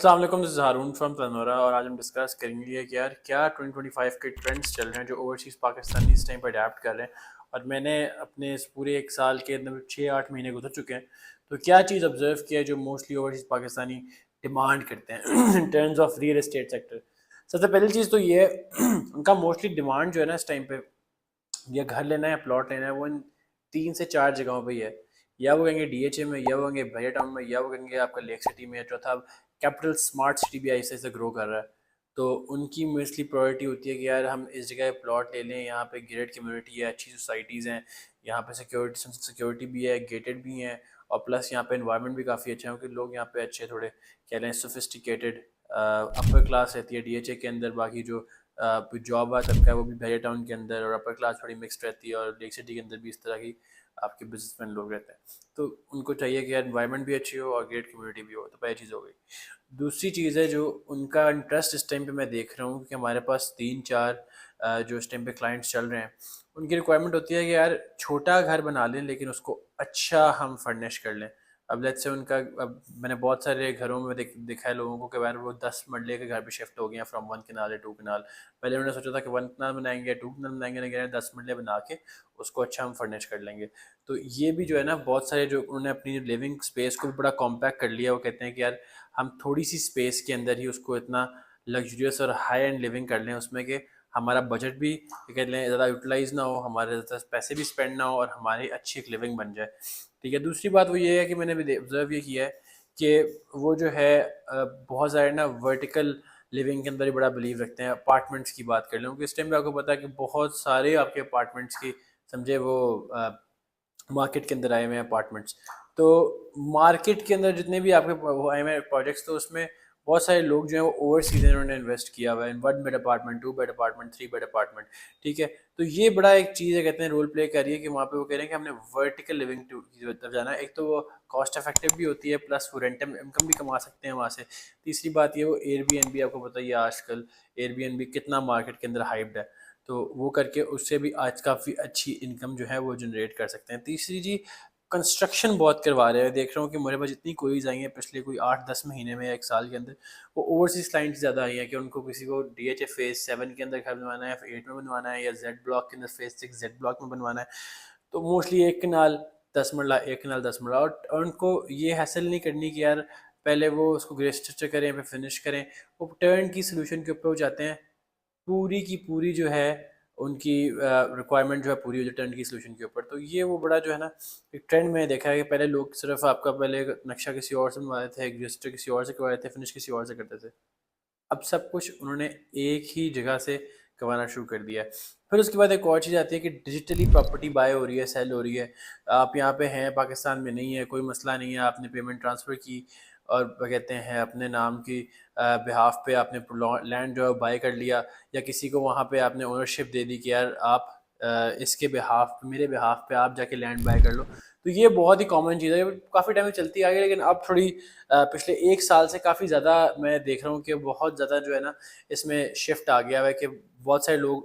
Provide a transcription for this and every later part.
السلام علیکم، دس ہارون فرام تنورا، اور آج ہم ڈسکس کریں گے کہ یار کیا 2025 کے ٹرینڈس چل رہے ہیں جو اوورسیز پاکستانی اس ٹائم پہ اڈیپٹ کر رہے ہیں. اور میں نے اپنے اس پورے ایک سال کے اندر 6-8 مہینے گزر چکے ہیں، تو کیا چیز آبزرو کیا ہے جو موسٹلی اوورسیز پاکستانی ڈیمانڈ کرتے ہیں in terms of real estate sector. سب سے پہلی چیز تو یہ ہے ان کا موسٹلی ڈیمانڈ جو ہے نا اس ٹائم پہ، یا گھر لینا ہے یا پلاٹ لینا ہے، وہ ان 3 سے 4 جگہوں پہ ہی ہے. یا وہ کہیں گے ڈی ایچ اے میں، یا وہ کہیں گے بھیا ٹاؤن میں، یا وہ کہیں گے آپ کا لیک سٹی میں، یا چوتھا کیپٹل اسمارٹ سٹی بھی ایسے ایسے گرو کر رہا ہے. تو ان کی موسٹلی پرائرٹی ہوتی ہے کہ یار ہم اس جگہ پلاٹ لے لیں، یہاں پہ گریڈ کمیونٹی ہے، اچھی سوسائٹیز ہیں، یہاں پہ سیکورٹی بھی ہے، گیٹڈ بھی ہیں، اور پلس یہاں پہ انوائرمنٹ بھی کافی اچھا ہے کیونکہ لوگ یہاں پہ اچھے تھوڑے کہہ لیں سوفسٹیکیٹڈ اپر کلاس رہتی ہے ڈی ایچ اے کے اندر. باقی جو جاب والا طبقہ ہے وہ بھی بھیا ٹاؤن کے اندر، اور اپر کلاس تھوڑی مکسڈ رہتی ہے، اور لیک سٹی کے اندر بھی اس طرح کی آپ کے بزنس مین لوگ رہتے ہیں. تو ان کو چاہیے کہ یار انوائرمنٹ بھی اچھی ہو اور گریٹ کمیونٹی بھی ہو. تو پہلی چیز ہو گئی. دوسری چیز ہے جو ان کا انٹرسٹ اس ٹائم پہ میں دیکھ رہا ہوں کہ ہمارے پاس 3-4 جو اس ٹائم پہ کلائنٹس چل رہے ہیں، ان کی ریکوائرمنٹ ہوتی ہے کہ یار چھوٹا گھر بنا لیں لیکن اس کو اچھا ہم فرنش کر لیں. اب لیٹ سے ان کا، اب میں نے بہت سارے گھروں میں دیکھا ہے لوگوں کو کہ یار وہ 10 مرلے کے گھر پہ شفٹ ہو گئے ہیں فرام 1 کنال یا 2 کنال. پہلے انہوں نے سوچا تھا کہ 1 کنال بنائیں گے، 2 کنال بنائیں گے، لیکن 10 مرلے بنا کے اس کو اچھا ہم فرنش کر لیں گے. تو یہ بھی جو ہے نا بہت سارے جو انہوں نے اپنی لیونگ اسپیس کو بھی بڑا کمپیکٹ کر لیا. وہ کہتے ہیں کہ یار ہم تھوڑی سی اسپیس کے اندر ہی اس کو اتنا لگژریس اور ہائی اینڈ لیونگ کر لیں اس میں کہ ہمارا بجٹ بھی کہہ لیں زیادہ یوٹیلائز نہ ہو، ہمارے زیادہ پیسے بھی اسپینڈ نہ ہو، اور ہماری اچھی ایک لیونگ بن جائے. ٹھیک ہے. دوسری بات وہ یہ ہے کہ میں نے بھی آبزرو یہ کیا ہے کہ وہ جو ہے بہت زیادہ نا ورٹیکل لیونگ کے اندر ہی بڑا بلیو رکھتے ہیں. اپارٹمنٹس کی بات کر لیں کیونکہ اس ٹائم پہ آپ کو پتا ہے کہ بہت سارے آپ کے اپارٹمنٹس کی سمجھے وہ مارکیٹ کے اندر آئے ہوئے ہیں اپارٹمنٹس. تو مارکیٹ کے اندر جتنے بھی آپ کے وہ آئے ہوئے ہیں پروجیکٹس، تو اس میں بہت سارے لوگ جو ہیں وہ اوور سیز انہوں نے انویسٹ کیا ہوا ہے، 1 bed apartment, 2 bed apartment, 3 bed apartment. ٹھیک ہے. تو یہ بڑا ایک چیز ہے کہتے ہیں رول پلے کر رہی ہے کہ وہاں پہ وہ کہہ رہے ہیں کہ ہم نے ورٹیکل لیونگ کی طرف جانا ہے. ایک تو وہ کاسٹ افیکٹو بھی ہوتی ہے، پلس وہ رینٹ انکم بھی کما سکتے ہیں وہاں سے. تیسری بات یہ وہ ایئر بی این بی، آپ کو پتہ ہی ہے آج کل ایئر بی این بی کتنا مارکیٹ کے اندر ہائپڈ ہے، تو وہ کر کے اس سے بھی آج کافی اچھی انکم جو ہے وہ جنریٹ کر سکتے ہیں. تیسری جی کنسٹرکشن بہت کروا رہے ہیں. دیکھ رہا ہوں کہ میرے پاس جتنی کوئیز آئی ہیں پچھلے کوئی 8-10 مہینے میں یا ایک سال کے اندر، وہ اوورسیز کلائنٹ زیادہ آئی ہیں کہ ان کو کسی کو ڈی ایچ اے فیز 7 کے اندر گھر بنوانا ہے، 8 میں بنوانا ہے، یا زیڈ بلاک کے اندر فیز 6 زیڈ بلاک میں بنوانا ہے. تو موسٹلی 1 کنال 10 مرلہ، 1 کنال 10 مرلہ، اور ان کو یہ حاصل نہیں کرنی کہ یار پہلے وہ اس کو گرے اسٹرکچر کریں پھر فنش کریں. وہ ٹرن کی سلوشن کے اوپر ہو جاتے ہیں. پوری کی پوری جو ہے ان کی ریکوائرمنٹ جو ہے پوری ہو جائے ٹرن کی سلوشن کے اوپر. تو یہ وہ بڑا جو ہے نا ایک ٹرینڈ میں دیکھا ہے کہ پہلے لوگ صرف آپ کا پہلے نقشہ کسی اور سے بنواتے تھے، گرسٹر کسی اور سے کرواتے تھے، فنش کسی اور سے کرتے تھے. اب سب کچھ انہوں نے ایک ہی جگہ سے کروانا شروع کر دیا ہے. پھر اس کے بعد ایک اور چیز آتی ہے کہ ڈیجیٹلی پراپرٹی بائی ہو رہی ہے، سیل ہو رہی ہے. آپ یہاں پہ ہیں، پاکستان میں نہیں ہے، کوئی مسئلہ نہیں ہے، آپ نے پیمنٹ ٹرانسفر کی اور کہتے ہیں اپنے نام کی بہاف پہ آپ نے لینڈ جو ہے بائی کر لیا، یا کسی کو وہاں پہ آپ نے اونرشپ دے دی کہ یار آپ اس کے بہاف پہ، میرے بہاف پہ آپ جا کے لینڈ بائی کر لو. تو یہ بہت ہی کامن چیز ہے، کافی ٹائم سے چلتی آ گئی، لیکن اب تھوڑی پچھلے ایک سال سے کافی زیادہ میں دیکھ رہا ہوں کہ بہت زیادہ جو ہے نا اس میں شفٹ آ گیا ہے کہ بہت سارے لوگ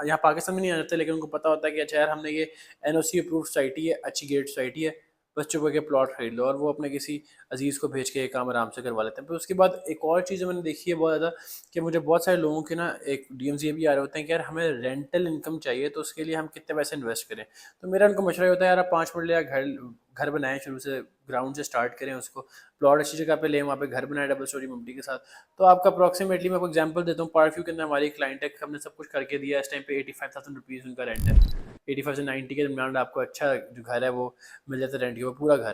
یہاں پاکستان میں نہیں آ جاتے، لیکن ان کو پتہ ہوتا ہے کہ اچھا یار ہم نے یہ این او سی اپروو سوسائٹی ہے، اچھی گیٹ سوسائٹی ہے، بس چپ کے پلاٹ خرید لو، اور وہ اپنے کسی عزیز کو بھیج کے یہ کام آرام سے کروا لیتے ہیں. پھر اس کے بعد ایک اور چیز میں نے دیکھی ہے بہت زیادہ کہ مجھے بہت سارے لوگوں کے نا ایک ڈی ایم سی بھی آ رہے ہوتے ہیں کہ یار ہمیں رینٹل انکم چاہیے، تو اس کے لیے ہم کتنے پیسے انویسٹ کریں. تو میرا ان کو مشورہ ہوتا ہے یار آپ 5 مرلے گھر بنائیں، شروع سے گراؤنڈ سے اسٹارٹ کریں، اس کو پلاٹ اچھی جگہ پہ لیں، وہاں پہ گھر بنائیں ڈبل اسٹوری ممٹی کے ساتھ. تو آپ کا اپروکسیمیٹلی میں کوئی ایگزامپل دیتا ہوں، پارک ویو کے اندر ہماری کلائنٹ ہے، ہم نے سب کچھ کر کے دیا. اس ٹائم پہ 85,000 روپیز ان کا رینٹ ہے. 85 سے 90 کے درمیان آپ کو اچھا جو گھر ہے وہ مل جاتا ہے رینٹ کے، وہ پورا گھر.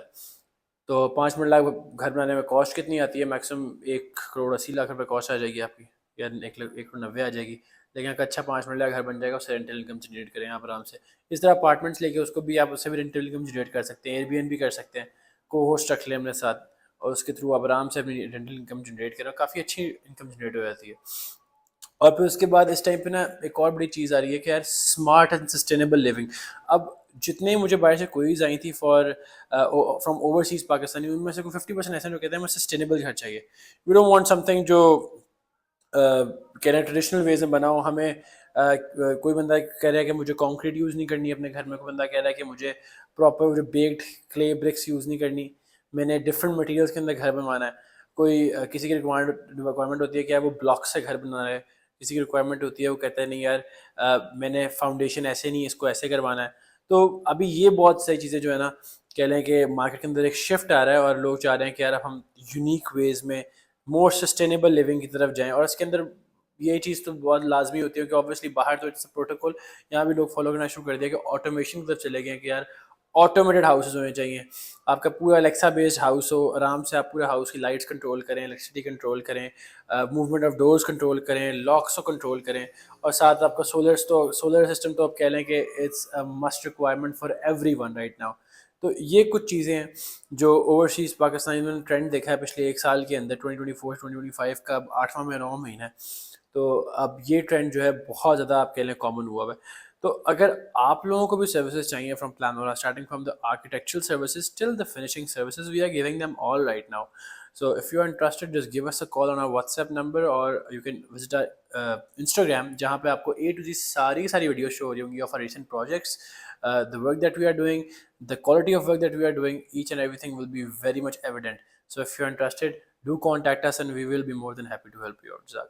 تو 5 مرلہ گھر بنانے میں کاسٹ کتنی آتی ہے؟ میکسیمم 1,80,00,000 روپے کاسٹ آ جائے گی آپ کی، یا 1,90,000 آ جائے گی. لیکن اگر اچھا 5 مرلہ گھر بن جائے گا، اس سے رینٹل انکم جنریٹ کریں آپ آرام سے. اس طرح اپارٹمنٹس لے کے اس کو بھی آپ اس سے بھی رینٹل انکم جنریٹ کر سکتے ہیں، ایئر بی این بھی کر سکتے ہیں، کو ہوسٹ رکھ لیں اپنے ساتھ، اور اس کے تھرو آپ آرام سے اپنی رینٹل انکم جنریٹ کریں، کافی اچھی انکم جنریٹ ہو جاتی ہے. اور پھر اس کے بعد اس ٹائم پہ نا ایک اور بڑی چیز آ رہی ہے کہ یار اسمارٹ اینڈ سسٹینیبل لیونگ. اب جتنے مجھے باہر سے کوئیز آئی تھیں فرام اوورسیز پاکستانی، ان میں سے کوئی 50% ایسے جو کہتے ہیں ہمیں سسٹینیبل گھر چاہیے. We don't want something جو کہہ رہے ہیں ٹریڈیشنل ویز میں بناؤ. ہمیں کوئی بندہ کہہ رہا ہے کہ مجھے کانکریٹ یوز نہیں کرنی اپنے گھر میں، کوئی بندہ کہہ رہا ہے کہ مجھے proper baked clay bricks use نہیں کرنی، میں نے ڈفرنٹ مٹیریلس کے اندر گھر بنوانا ہے. کوئی کسی کی ریکوائرمنٹ ہوتی ہے کہ یار وہ بلاک سے گھر بنا رہے، کسی کی ریکوائرمنٹ ہوتی ہے وہ کہتا ہے نہیں یار میں نے فاؤنڈیشن ایسے نہیں، اس کو ایسے کروانا ہے. تو ابھی یہ بہت ساری چیزیں جو ہے نا کہہ لیں کہ مارکیٹ کے اندر ایک شفٹ آ رہا ہے، اور لوگ چاہ رہے ہیں کہ یار اب ہم یونیک ویز میں مور سسٹینیبل لیونگ کی طرف جائیں. اور اس کے اندر یہ چیز تو بہت لازمی ہوتی ہے کہ آبویسلی باہر تو اٹس پروٹوکول، یہاں بھی لوگ فالو کرنا شروع کر دیا کہ آٹومیشن کی طرف چلے گئے کہ یار آٹومیٹڈ ہاؤسز ہونے چاہیے. آپ کا پورا الیکسا بیسڈ ہاؤس ہو، آرام سے آپ پورے ہاؤس کی لائٹس کنٹرول کریں، الیکٹریسٹی کنٹرول کریں، موومنٹ آف ڈورز کنٹرول کریں، لاکس کو کنٹرول کریں. اور ساتھ آپ کا سولر سسٹم تو آپ کہہ لیں کہ it's must requirement for everyone right now. تو یہ کچھ چیزیں ہیں جو اوورسیز پاکستانی میں نے ٹرینڈ دیکھا ہے پچھلے ایک سال کے اندر. 2024 2025 کا اب 8واں مہینہ 9واں مہینہ ہے، تو اب یہ ٹرینڈ جو ہے بہت زیادہ آپ کہہ لیں کامن ہوا ہوا ہے. تو اگر آپ لوگوں کو بھی سروسز چاہیے from Planora, starting from the architectural services till the finishing services, we are giving them all right now. So if you are interested, just give us a call on our WhatsApp number, or you can visit our Instagram, جہاں پہ آپ کو A to Z ساری video شو ہو رہی ہوں گی of our recent projects, the work that we are doing, the quality of work that we are doing, each and everything will be very much evident. So if you are interested, do contact us and we will be more than happy to help you out.